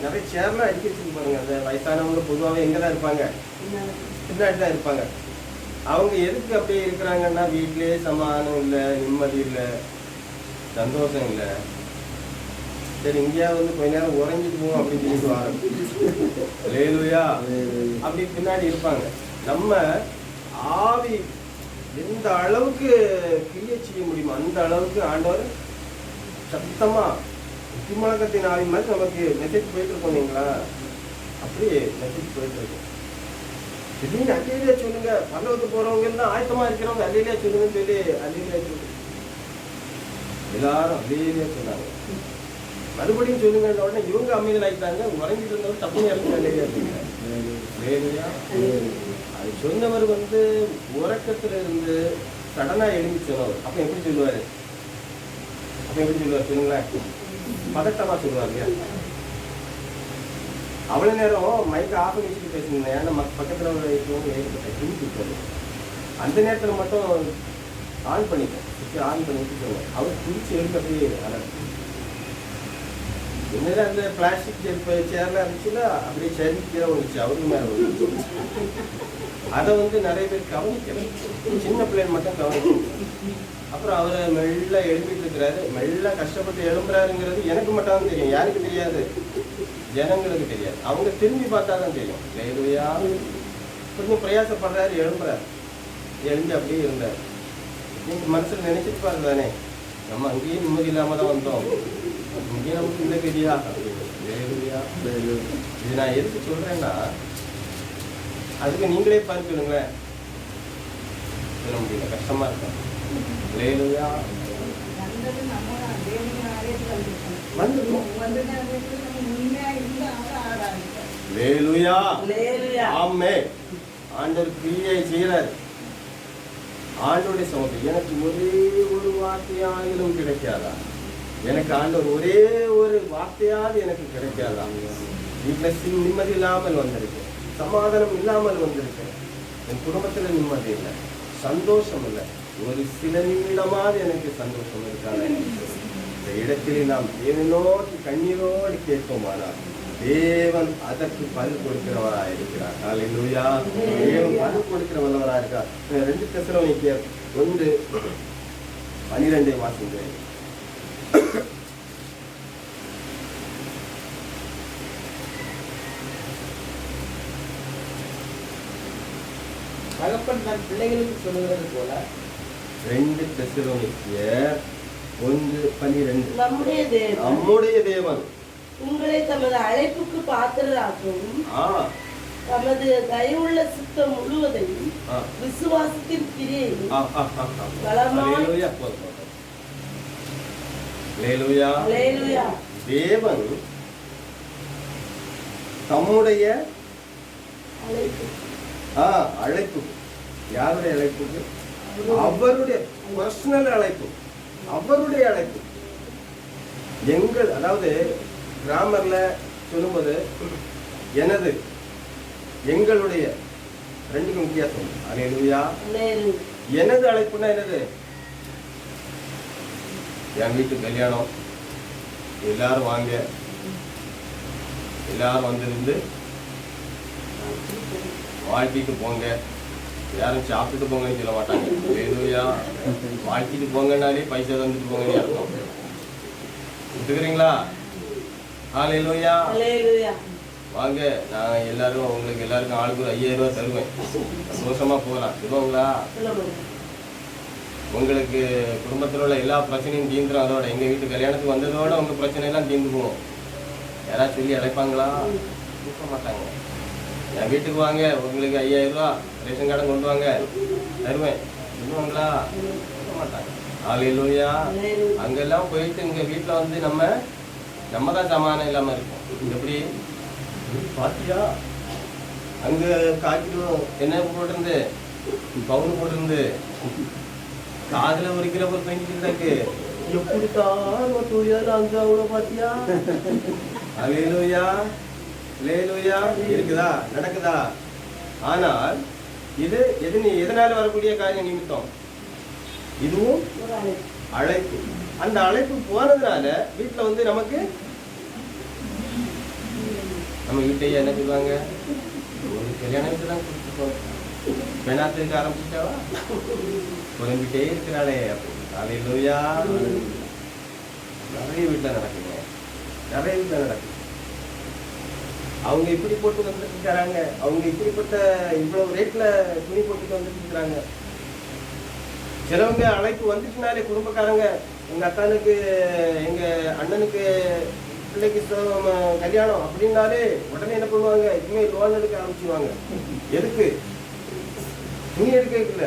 நிறைய சேர்லாம் அடிக்க வச்சுட்டு பாருங்க. அந்த வயசானவங்க பொதுவாகவே எங்கே தான் இருப்பாங்க, பின்னாடி தான் இருப்பாங்க. அவங்க எதுக்கு அப்படியே இருக்கிறாங்கன்னா, வீட்டிலே சமாதானம் இல்லை, நிம்மதி இல்லை, சந்தோஷம் இல்லை. சரி இங்கேயா வந்து கொஞ்ச நேரம் உறங்கிட்டு போவோம் அப்படின்னு சொல்லிட்டு வாங்க ஹல்லேலூயா அப்படி பின்னாடி இருப்பாங்க. நம்ம ஆவி எந்த அளவுக்கு கிரியை செய்ய முடியுமோ அந்த அளவுக்கு ஆண்டவர் சத்தமா உத்திமலகத்தின் ஆவி மாதிரி நமக்கு மெசேஜ் போயிட்டு இருக்கோம் இல்லைங்களா, அப்படியே மெசேஜ் போயிட்டு இருக்கோம். திடீர்னு அல்லேலூயா சொல்லுங்க, பரலோகத்துக்கு போறவங்க எல்லாம் ஆயத்தமா இருக்கிறவங்க அல்லேலூயா சொல்லுங்கன்னு சொல்லி அல்லேலூயா சொல்லுங்க, எல்லாரும் அல்லேலூயா சொன்னாங்க. மறுபடியும் சொல்லுங்க உடனே இவங்க அமைதியில் ஆகிட்டாங்க. உறங்கிட்டு இருந்தவங்க தப்புன்னு இறங்கி அல்லேலூயா சொல்லுங்க. அது சொன்னவர் வந்து உறக்கத்துல இருந்து சடனா எழுதி சொன்னவர். அப்ப எப்படி சொல்லுவாரு, சொல்லுங்களேன், பதட்டமா சொல்லுவார் இல்லையா. அவ்வளவு நேரம் மைக்க ஆஃப் பண்ணி வச்சுட்டு பேசுனீங்க, ஏன்னா பக்கத்துல ஏற்பட்ட அந்த நேரத்துல மட்டும் ஆன் பண்ணிட்டேன், ஆன் பண்ணி வச்சுக்கோங்க. அவர் குடிச்சு எழுப்பி என்னதான் அந்த பிளாஸ்டிக் சேர்ல இருந்துச்சுன்னா அப்படியே சரிக்கிற வந்துச்சு, அவருக்கு மேல வந்துச்சு. அதை வந்து நிறைய பேர் கவனிக்கல, சின்ன பிள்ளைங்க மட்டும் கவனிக்கணும். அப்புறம் அவரை மெல்ல எழுப்பிட்டு இருக்கிறாரு, மெல்ல கஷ்டப்பட்டு எழும்புறாருங்கிறது எனக்கு மட்டும் தெரியும், யாருக்கு தெரியாது, ஜனங்களுக்கு தெரியாது. அவங்க திரும்பி பார்த்தா தான் தெரியும். ஹல்லேலூயா. கொஞ்சம் பிரயாசப்படுறாரு, எழும்புறாரு, எழுந்து அப்படியே இருந்தார். நீங்க மனசுல நினைச்சிட்டு பாருங்க தானே, நம்ம அங்கேயும் நிம்மதி இல்லாம தான் வந்தோம், இங்கே நமக்கு இல்லை கதியா. ஹல்லேலூயா. இது நான் எதுக்கு சொல்றேன்னா, அதுக்கு நீங்களே பார்த்து சொல்லுங்களேன், சொல்ல முடியல, கஷ்டமா இருக்கும். ஹல்லேலூயா. ஹல்லேலூயா. ஆமென். ஆண்டவர் கிரியை செய்கிறார். ஆண்டவருடைய சமூகம் எனக்கு ஒரே ஒரு வார்த்தையாகிலும் கிடைக்காதா, எனக்கு ஆண்டவர் ஒரே ஒரு வார்த்தையாவது எனக்கு கிடைக்காதா. வீட்டில் நிம்மதி இல்லாமல் வந்திருக்கு, சமாதானம் இல்லாமல் வந்திருக்கு, என் குடும்பத்தில் நிம்மதி இல்லை, சந்தோஷம் இல்லை, ஒரு சில நிமிடமாவது எனக்கு சந்தோஷம் இருக்காது. இந்த இடத்திலே நாம் தேவனோடு கண்ணீரோடு கேட்போமானால் தேவன் அதற்கு பதில் கொடுக்கிறவராக இருக்கிறார். அல்லேலூயா. தேவன் பதில் கொடுக்கிற வல்லவராக இருக்கார். 2 தெசலோனிக்கேயர் 1:12 வாசிக்கிறேன். தகப்பன் தன் பிள்ளைகளுக்கு சொல்லுகிறது போல 2 தெசலோனிக்கேயர் 1:12 நம்முடைய தேவன் உங்களை தமது அழைப்புக்கு பாத்திரராகவும் தமது தயவுள்ள சித்தம் முழுவதையும் விசுவாசத்தின் கிரியையும் தேவன் தம்முடைய அழைப்பு, யாருடைய அழைப்புக்கு? அவருடைய பர்சனல் அழைப்பு, அவருடைய அழைப்பு. எங்கள், அதாவது கிராமர்ல சொல்லும்போது எனது, எங்களுடைய, ரெண்டுக்கும் வித்தியாசம். அல்லேலூயா. எனது அழைப்புனா என்னது? என் வீட்டு கல்யாணம், எல்லாரும் வாங்க, எல்லாரும் வந்திருந்து வாழ்க்கைக்கு போங்க, யாரும் சாப்பிட்டுட்டு போங்கன்னு சொல்ல மாட்டாங்க. அல்லேலூயா. வாழ்க்கைக்கு போங்கன்னாலே பைசா தந்துட்டு போங்கன்னு அர்த்தம். ஒத்துக்கிறீங்களா? அல்லேலூயா. வாங்க, நான் எல்லாரும் உங்களுக்கு எல்லாருக்கும் ஆளுக்கு ஒரு 5000 ரூபாய் தருவேன், சந்தோஷமா போகலாம். சொல்லுவாங்களா? உங்களுக்கு குடும்பத்தில் உள்ள எல்லா பிரச்சனையும் தீர்ந்துடும். அதோட எங்க வீட்டு கல்யாணத்துக்கு வந்ததோட உங்க பிரச்சனை எல்லாம் தீர்ந்து போகும். யாராவது சொல்லி அழைப்பாங்களா? கொடுக்க மாட்டாங்க. என் வீட்டுக்கு வாங்க, உங்களுக்கு 5000 ரூபா ரேஷன் கார்டு கொண்டு வாங்க, தருவேன், சொல்லுவாங்களா? சொல்ல மாட்டாங்க. அல்லேலூயா. அங்கெல்லாம் போயிட்டு இங்க வீட்டுல வந்து நம்ம தான் சமாதானம் இல்லாம இருக்கும். எப்படி பாத்தியா, அங்க காய்க்கிடும் என்ன போட்டிருந்து, பவுன் போட்டிருந்து, காதுல 1 கிலோ ஒரு பெஞ்சிருக்கு, எப்படித்தான் அங்க அவ்வளோ பாத்தியா? அல்லேலூயா. அல்லேலூயா. இருக்குதா, நடக்குதா? ஆனால் இது எதனால வரக்கூடிய காரியம் நிமித்தம்? இதுவும் அழைப்பு. அந்த அழைப்பு போனதுனால வீட்டுல வந்து நமக்கு, நம்ம வீட்டையே என்ன சொல்லுவாங்க, ஒரு கல்யாணம் தான் கொடுத்துருக்கோம், பெண்ணாத்துக்கு ஆரம்பிச்சிட்டாவா, புலம்பிட்டே இருக்கிறாளே. அல்லேலூயா. நிறைய வீட்டுல நடக்குங்க, நிறைய வீட்டுல நடக்குது. அவங்க இப்படி போட்டு வந்துட்டு இருக்கிறாங்க, அவங்க இப்படிப்பட்ட இவ்வளவு ரேட்ல துணி போட்டுட்டு வந்துட்டு இருக்கிறாங்க. சிலவங்க அழைப்பு வந்துச்சுனாலே குடும்பக்காரங்க, எங்க அத்தானுக்கு எங்க அண்ணனுக்கு பிள்ளைக்கு கல்யாணம் அப்படின்னாலே உடனே என்ன பண்ணுவாங்க, இனிமே லோன் எடுக்க ஆரம்பிச்சுவாங்க. எதுக்கு? துணி எடுக்கல,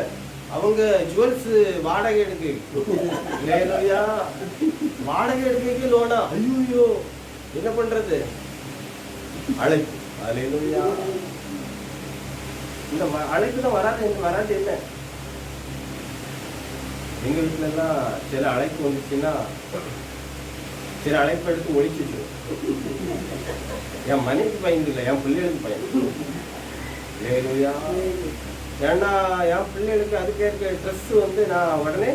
அவங்க ஜுவல்ஸ் வாடகை எடுக்கு. இல்லையா? வாடகை எடுக்க லோனா? ஐயோ, என்ன பண்றது? அழைப்பு. அல்லேலூயா. இந்த அழைப்பு தான் வராது என்ன? எங்க வீட்டுல எல்லாம் சில அழைப்பு வந்துச்சுன்னா சில அழைப்பு எடுத்து ஒழிச்சிட்டு, என் மனைவிக்கு பயந்து இல்லை, என் பிள்ளைகளுக்கு பயந்து. அல்லேலூயா. ஏன்னா என் பிள்ளைகளுக்கு அதுக்கேற்ற ட்ரெஸ் வந்து நான் உடனே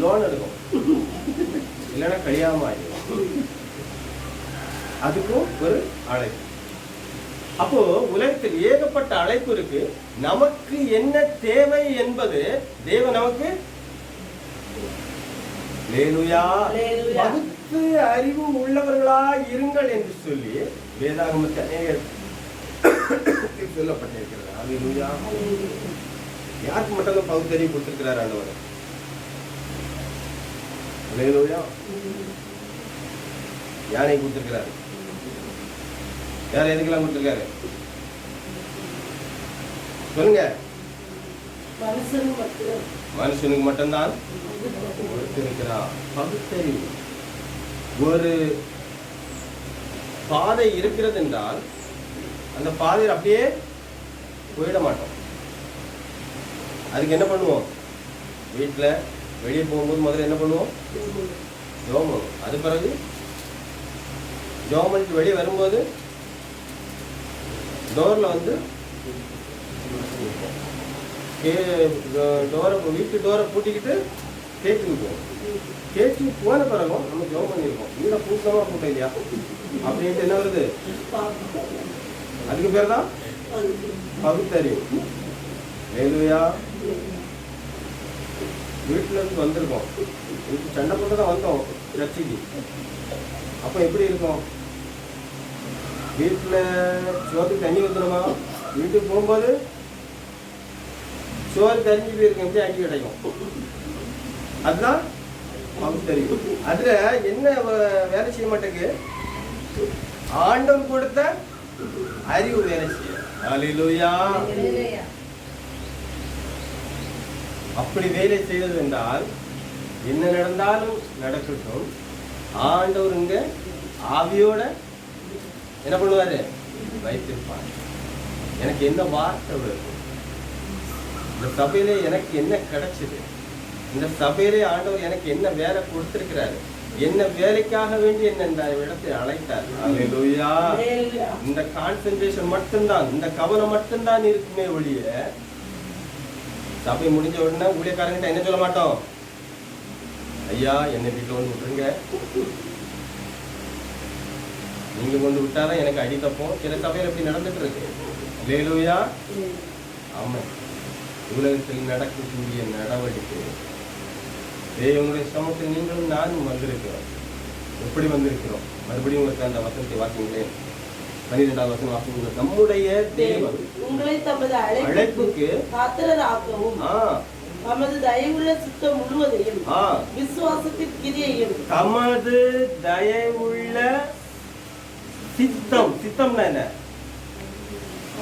லோன் எடுக்கும், இல்லைன்னா கழியாம ஆயிடும். அதுக்கும் ஒரு அழைப்பு. அப்போ உலகத்தில் ஏகப்பட்ட அழைப்பு இருக்கு. நமக்கு என்ன தேவை என்பது தேவன் நமக்கு பகுத்து அறிவு உள்ளவர்களா இருங்கள் என்று சொல்லி வேதாகமத்தில் அநேக சொல்லப்பட்டிருக்கிறது. அல்லேலூயா. யாருக்கு மட்டும் பகுத்தறிவு கொடுத்திருக்கிறார் ஆண்டவர்? அல்லேலூயா. யானை கொடுத்திருக்கிறாரு. யார் எதுக்கெல்லாம் கொடுத்திருக்காரு சொல்லுங்க? மனுஷனுக்கு மட்டும்தான் கொடுத்திருக்கிறார் பகுத்தறிவு. ஒரு பாதை இருக்கிறது என்றால் அந்த பாதையில் அப்படியே போயிட மாட்டோம். அதுக்கு என்ன பண்ணுவோம்? வீட்டில் வெளியே போகும்போது முதல்ல என்ன பண்ணுவோம்? ஜெபம் பண்ணுவோம். அது பிறகு ஜெபம் பண்ணிட்டு வெளியே வரும்போது டோர்ல வந்து வீட்டு டோரை பூட்டிக்கிட்டு கேட்டுக்கு போவோம். கேட்டு போன பிறகும் நம்ம ஜெபம் பண்ணியிருக்கோம். வீடை பூட்டமா பூட்ட இல்லையா அப்படின்ட்டு என்ன வருது? அதுக்கு பேர் தான் பகுத்தறிவு. ஹல்லேலூயா. வீட்டுல இருந்து வந்திருக்கோம், வீட்டு சண்டை போட்டு தான் வந்தோம் சர்ச்சைக்கு. அப்போ எப்படி இருக்கும்? வீட்டுல சோத்துக்கு தண்ணி ஊற்றணுமா? வீட்டுக்கு போகும்போது சோறு தண்ணி போயிருக்கும், எப்படி அடி கிடைக்கும்? அதுதான் பகுத்தறிவு. அதுல என்ன வேலை செய்ய மாட்டேங்குது? ஆண்டவர் கொடுத்த அறிவு வேலை செய்ய. ஹல்லேலூயா. அப்படி வேலை செய்தது என்றால் என்ன நடந்தாலும் நடக்கட்டும், ஆண்டவர் இங்க ஆவியோட என்ன பண்ணுவாரு? வைத்திருப்பார். எனக்கு என்ன வார்த்தை வருது, இந்த சபையிலே எனக்கு என்ன கிடைச்சது, இந்த சபையிலே ஆண்டவர் எனக்கு என்ன வேலை கொடுத்திருக்கிறாரு, என்ன வேலைக்காக வேண்டி என்ன இந்த இடத்தை அழைத்தார். ஹல்லேலூயா. இந்த கான்சென்ட்ரேஷன் மட்டும்தான், இந்த கவனம் மட்டும்தான் இருக்குமே ஒழிய, சபை முடிஞ்ச உடனே ஊழியக்காரங்கிட்ட என்ன சொல்ல மாட்டோம்? ஐயா என்னை வீட்டில் வந்து விட்டுருங்க, நீங்க கொண்டு விட்டாதான் எனக்கு அடி தப்போம். சில சபையில் எப்படி நடந்துட்டு இருக்கு. ஹல்லேலூயா. ஆமா, உலகத்தில் நடக்கக்கூடிய நடவடிக்கை தேவனுடைய சமூகத்தில் நீங்களும் நானும் வந்திருக்கிறோம். எப்படி வந்திருக்கிறோம்? மறுபடியும் உங்களுக்கு அந்த வசனத்தை வாசிங்களேன். 12வது வசனம் வாசிங்க. நம்முடைய தேவன் உங்களை தமது அழைப்புக்கு பாத்திரராக்கவும் தமது தயவுள்ள சித்தம் முழுவதையும் விசுவாசத்தின் கிரியையும். தமது தயவுள்ள சித்தம். சித்தம்னா என்ன?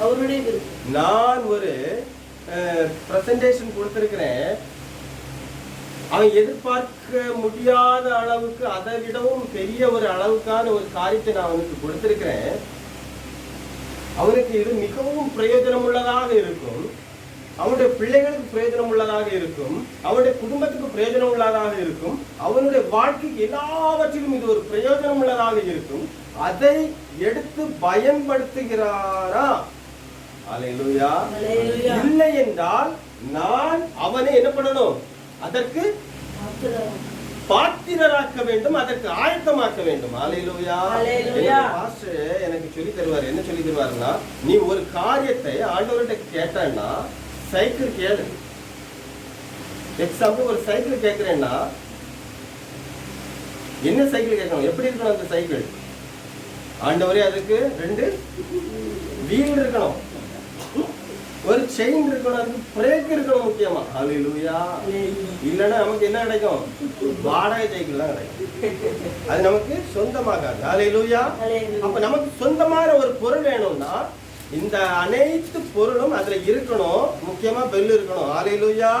அவருடைய விருப்பம். நான் ஒரு பிரசன்டேஷன் கொடுத்திருக்கிறேன், அவன் எதிர்பார்க்க முடியாத அளவுக்கு, அதை விடவும் பெரிய ஒரு அளவுக்கான ஒரு காரியத்தை நான் அவனுக்கு கொடுத்திருக்கிறேன். அவனுக்கு இது மிகவும் பிரயோஜனம் உள்ளதாக இருக்கும், அவனுடைய பிள்ளைகளுக்கு பிரயோஜனம் உள்ளதாக இருக்கும், அவனுடைய குடும்பத்துக்கு பிரயோஜனம் உள்ளதாக இருக்கும், அவனுடைய வாழ்க்கைக்கு எல்லாவற்றிலும் இது ஒரு பிரயோஜனம் உள்ளதாக இருக்கும். அதை எடுத்து பயன்படுத்துகிறாரா? ஹல்லேலூயா. இல்லை என்றால் நான் அவனை என்ன பண்ணணும்? அதற்கு பாத்திரராக்க வேண்டும், அதற்கு ஆயத்தமாக்க வேண்டும். ஹல்லேலூயா. பாஸ்டர் எனக்கு சொல்லி தருவார். என்ன சொல்லி தருவாருன்னா, நீ ஒரு காரியத்தை ஆண்டவர்கிட்ட கேட்டன்னா சைக்கிள் கேளு. எக்ஸாம்பிள் ஒரு சைக்கிள் கேட்கிறேன்னா என்ன சைக்கிள் கேட்கணும்? எப்படி இருக்கணும் அந்த சைக்கிள்? ஆண்டவரே அதுக்கு 2 வீல் இருக்கணும், ஒரு செயின் இருக்கணும், அதுக்கு பிரேக் இருக்கணும் முக்கியமா. ஹல்லேலூயா. இல்லைன்னா நமக்கு என்ன கிடைக்கும்? வாடகை சைக்கிள் தான் கிடைக்கும், அது நமக்கு சொந்தமாகாது. ஹல்லேலூயா. அப்ப நமக்கு சொந்தமான ஒரு பொருள் வேணும்னா இந்த அனைத்து பொருளும் அதுல இருக்கணும். முக்கியமா பெல் இருக்கணும். ஹல்லேலூயா.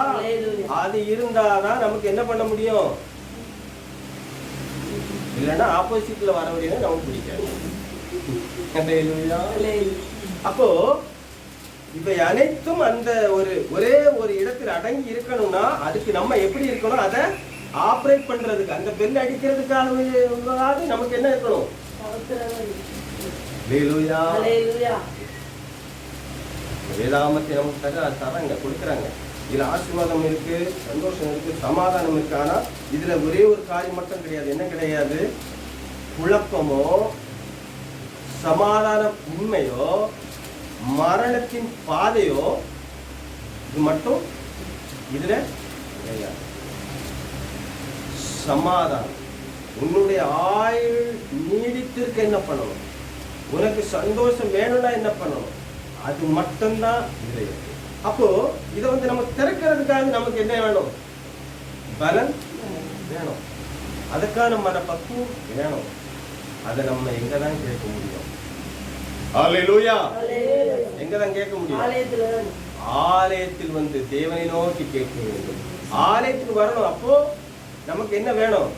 அது இருந்தாதான் நமக்கு என்ன பண்ண முடியும்? இல்லைன்னா ஆப்போசிட்ல வர முடியாது, நமக்கு பிடிக்காது. ஹல்லேலூயா. அப்போ இவை அனைத்தும் அந்த ஒரே ஒரு இடத்தில் அடங்கி இருக்கணும்னா அதுக்கு நம்ம எப்படி இருக்கணும்? அதை ஆபரேட் பண்றதுக்கு, அந்த பெல் அடிக்கிறதுக்காக நமக்கு என்ன இருக்கணும்? வேதாமத்தை நமக்கு தராங்க, கொடுக்குறாங்க. இதுல ஆசீர்வாதம் இருக்கு, சந்தோஷம் இருக்கு, சமாதானம் இருக்கு. ஆனா இதுல ஒரே ஒரு காரியம் மட்டும் கிடையாது. என்ன கிடையாது? குழப்பமோ, சமாதான உண்மையோ, மரணத்தின் பாதையோ, இது மட்டும் இதுல கிடையாது. சமாதானம். உன்னுடைய ஆயுள் நீடித்திருக்க என்ன பண்ணணும்? உனக்கு சந்தோஷம் வேணும்னா என்ன பண்ணணும்? அது மட்டும்தான் இதுல இருக்கு. அப்போ இதை நம்ம திறக்கிறதுக்காக நமக்கு என்ன வேணும்? பலன் வேணும், அதுக்கான மனப்பக்குவம் வேணும். அதை நம்ம எங்கதான் கேட்க முடியும்? ஹல்லேலூயா. எங்கதான் கேட்க முடியும்? ஆலயத்தில் வந்து தேவனை நோக்கி கேட்க வேண்டும். ஆலயத்துக்கு வரணும். அப்போ நமக்கு என்ன வேணும்?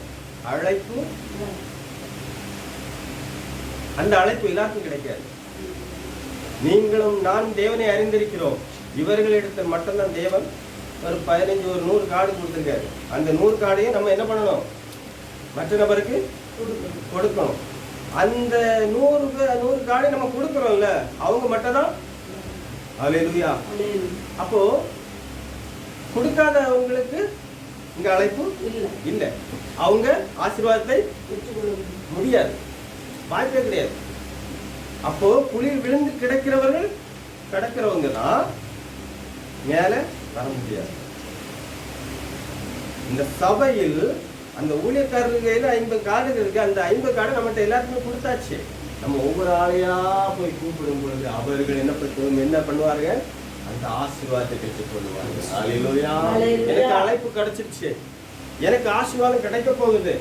அழைப்பு. அந்த அழைப்பு எல்லாருக்கும் கிடைக்காது. நீங்களும் நான் தேவனை அறிந்திருக்கிறோம். இவர்களிடத்தில் மட்டும்தான் தேவன் ஒரு 15 ஒரு 100 கார்டு கொடுத்துருக்காரு. அந்த 100 கார்டையும் நம்ம என்ன பண்ணணும்? மற்ற நபருக்கு கொடுக்கணும். அந்த 100 கார்டை நம்ம கொடுக்குறோம்ல, அவங்க மட்டும் தான். ஹல்லேலூயா. அப்போ கொடுக்காதவங்களுக்கு இங்க அழைப்பு இல்ல. அவங்க ஆசீர்வாதத்தை முடியாது, வாய்ப்பே கிடையாது. அப்போ குளிர் விழுந்து கிடக்கிறவங்க தான் மேல வர முடியாது. இந்த சபையில் அந்த ஊழியக்காரர்கள் கையில 50 கார்டுகள் இருக்கு. அந்த 50 கார்டு நம்மகிட்ட எல்லாருக்குமே கொடுத்தாச்சு. நம்ம ஒவ்வொரு ஆளையா போய் கூப்பிடும் பொழுது அவர்கள் என்ன பண்ணுவாங்க? அந்த ஆசீர்வாதத்தை பெற்றுக் கொள்வாங்க. அல்லேலூயா. எனக்கு அழைப்பு கிடைச்சிருச்சு, எனக்கு ஆசீர்வாதம் கிடைக்க போகுது,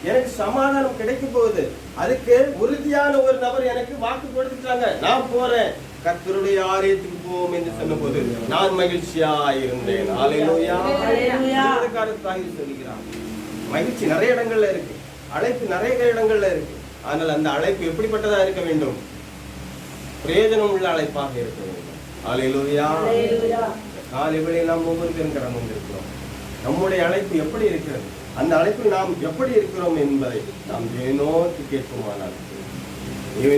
எனக்கு சமாதானம் கிடைக்க போகுது. அதுக்கு உறுதியான ஒரு நபர் எனக்கு வாக்கு கொடுத்துட்டாங்க, நான் போறேன், கர்த்தருடைய ஆலயத்துக்கு போவோம் என்று சொன்ன போது நான் மகிழ்ச்சியா இருந்தேன். அல்லேலூயா. சொல்லுகிறான். மகிழ்ச்சி நிறைய இடங்கள்ல இருக்கு, அழைப்பு நிறைய இடங்கள்ல இருக்கு. ஆனால் அந்த அழைப்பு எப்படிப்பட்டதா இருக்க வேண்டும்? பிரயோஜனம் உள்ள அழைப்பாக இருக்க வேண்டும். அல்லேலூயா. காலையிலே நாம் ஒவ்வொரு பேரும் கடந்து வந்திருக்கிறோம். நம்முடைய அழைப்பு எப்படி இருக்கிறது? அந்த அழைப்பில் நாம் எப்படி இருக்கிறோம் என்பதை நாம் நோக்கி கேட்போமானால்,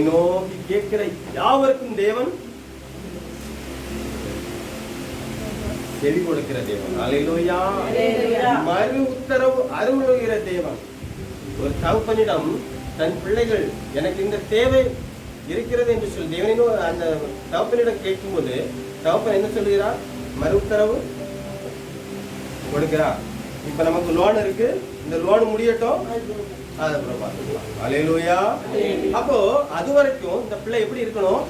நோக்கி கேட்கிற யாவருக்கும் தேவன் செவி கொடுக்கிற தேவன். அல்லேலூயா. மறு உத்தரவு அருளுகிற தேவன். ஒரு தகப்பனிடம் தன் பிள்ளைகள் எனக்கு இந்த தேவை இருக்கிறது என்று சொல்லி தேவனின் அந்த தகப்பனிடம் கேட்கும்போது தகப்பன் என்ன சொல்லுகிறார்? மறு உத்தரவு கொடுக்கிறார். இப்ப நமக்கு லோன் இருக்கு, இந்த லோன் முடியட்டும், அப்புறம் பார்த்துக்கலாம். அல்லேலூயா. அப்போ அது வரைக்கும் இந்த பிள்ளை எப்படி இருக்கணும்?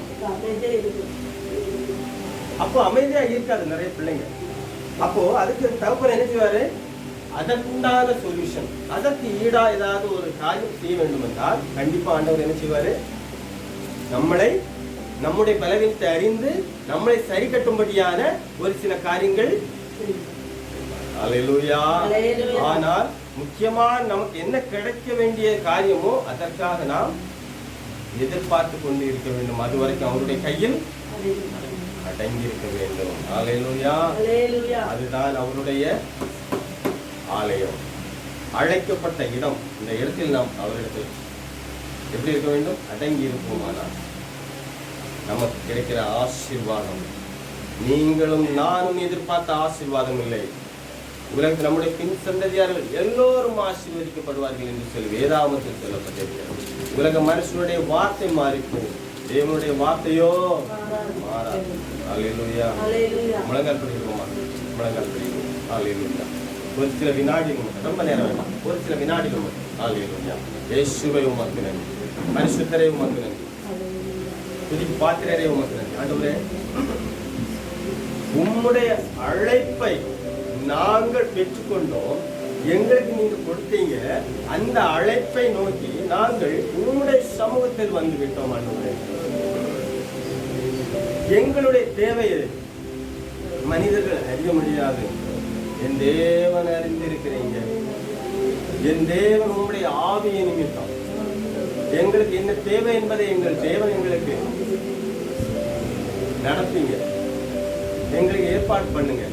அப்போ அமைதியா இருக்காது நிறைய பிள்ளைங்க. அப்போ அதுக்கு தகப்பன் என்ன செய்வாரு? அதற்குண்டான சொல்யூஷன், அதற்கு ஈடா ஏதாவது ஒரு காரியம் செய்ய வேண்டும் என்றால் கண்டிப்பா ஆண்டவர் என்ன செய்வாரு? நம்முடைய பலவீனத்தை அறிந்து நம்மளை சரி கட்டும்படியான ஒரு சில காரியங்கள். அல்லேலூயா. ஆனால் முக்கியமா நமக்கு என்ன கிடைக்க வேண்டிய காரியமோ அதற்காக நாம் எதிர்பார்த்து கொண்டு இருக்க வேண்டும். அது வரைக்கும் அவருடைய கையில் அடங்கி இருக்க வேண்டும். அல்லேலூயா. அதுதான் அவருடைய ஆலயம், அழைக்கப்பட்ட இடம். இந்த இடத்தில் நாம் அவரிடத்தில் எப்படி இருக்க வேண்டும்? அடங்கி இருப்போமானால் நமக்கு கிடைக்கிற ஆசீர்வாதம் நீங்களும் நானும் எதிர்பார்த்த ஆசீர்வாதம் இல்லை. உலகத்தில் நம்முடைய பின் சந்ததியார்கள் எல்லோரும் ஆசீர்வதிக்கப்படுவார்கள் என்று சொல்லி வேதாகமத்தில் சொல்லப்பட்டிருக்கிறது. உலக மனுஷனுடைய வார்த்தை மாறிப்போம், தேவனுடைய வார்த்தையோ மாறாது. அல்லேலூயா. முழங்கால் படிக்கிறோமா? முழங்கால் படிக்கிறோம். அல்லேலூயா. ஒரு சில வினாடிகள் மட்டும், ரொம்ப நேரம் வேண்டாம், ஒரு சில வினாடிகள் மட்டும். அல்லேலூயா. இயேசுவை உமக்கு நன்றி, பரிசுத்தரை உமக்கு நன்றி, துதிக்கு பாத்திரரை உமக்கு நன்றி. ஆண்டவரே, உம்முடைய அழைப்பை நாங்கள் பெற்றுக்கொண்டோம், எங்களுக்கு நீங்க கொடுத்தீங்க. அந்த அழைப்பை நோக்கி நாங்கள் உம்முடைய சமூகத்தில் வந்து விட்டோம். ஆண்டவரே, எங்களுடைய தேவையை மனிதர்கள் அறிய முடியாது, என் தேவன் அறிந்திருக்கிறீங்க. என் தேவன் உம்முடைய ஆவியை நிமித்தம் எங்களுக்கு என்ன தேவை என்பதை எங்கள் தேவன் எங்களுக்கு நடப்பீங்க, எங்களுக்கு ஏற்பாடு பண்ணுங்க,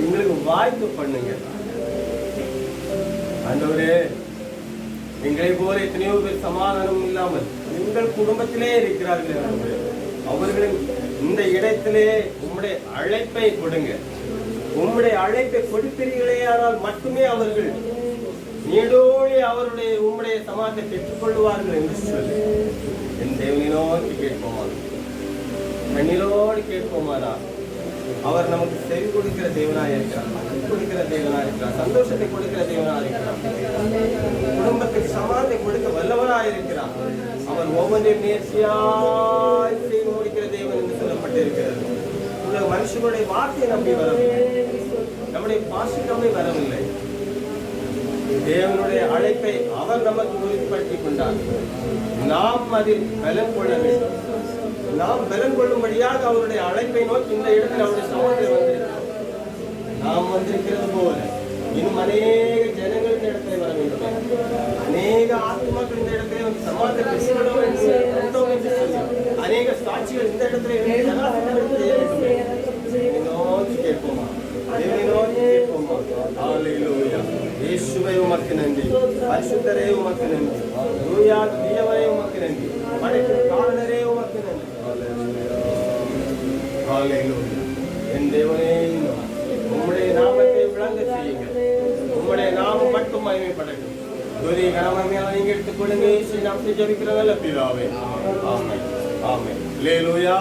எங்களுக்கு வாய்ப்பு பண்ணுங்க. ஆண்டவரே, எங்களை போல எத்தனையோ பேர் சமாதானம் இல்லாமல் எங்கள் குடும்பத்திலே இருக்கிறார்கள். அவர்களின் இந்த இடத்திலே உம்முடைய அழைப்பை கொடுங்க. உம்முடைய அழைப்பை கொடுப்பீர்களே ஆனால் மட்டுமே அவர்கள் நீடோழி அவருடைய உம்முடைய சமாதத்தை பெற்றுக் கொள்வார்கள் என்று சொல்லி என் தேவனை நோக்கி கேட்போமானால், கண்ணீரோடு கேட்போமானால் அவர் நமக்கு செவி கொடுக்கிற தேவனாக இருக்கிறார், கொடுக்கிற தேவனாக இருக்கிறார், சந்தோஷத்தை கொடுக்கிற தேவனாக இருக்கிறார், குடும்பத்துக்கு சமாதத்தை கொடுக்க வல்லவனாக இருக்கிறார். அவர் ஒவ்வொன்றையும் நேர்ச்சியாய் செய்து முடிக்கிற தேவன் என்று சொல்லப்பட்டிருக்கிறது. உலக மனுஷனுடைய வார்த்தை நம்பி வரவில்லை, நம்முடைய பாஷை நம்பி வரவில்லை. தேவனுடைய அழைப்பை அவர் நமக்கு உறுதிப்படுத்திக் கொண்டார். நாம் அதில் பலன் கொள்ள வேண்டும். நாம் பலன் கொள்ளும்படியாக அவருடைய அழைப்பை நோக்கி இந்த இடத்தில் அவருடைய சமூகத்தில் வந்திருக்கிறோம். நாம் வந்திருக்கிறது போல இன்னும் அநேக ஜனங்கள் இந்த இடத்துல வர வேண்டும், அநேக ஆத்மாக்கள் இந்த இடத்துல வந்து சமாதத்தை அநேக சாட்சிகள் இந்த இடத்துல நோக்கி கேட்போமா, நோக்கி கேட்போமா. அல்லேலூயா. இயேசுவே உமக்கு நன்றி, பரிசுத்தரே உமக்கு நன்றி, தூய தேவனே உமக்கு நன்றி, படைக்கும் காரணரே உமக்கு நன்றி. அல்லேலூயா. என் தேவனே உம்முடைய நாமத்தை விளங்க செய்யுங்க. உம்முடைய நாமம் மட்டும் மகிமைப்படட்டும். துதி கனமமையால் நீங்க எடுத்துக்கொள்ளுங்க. இயேசுவின் நாமத்தில் ஜெபிக்கிறோம் நல்ல பிதாவே. ஆமென். ஆமென். அல்லேலூயா.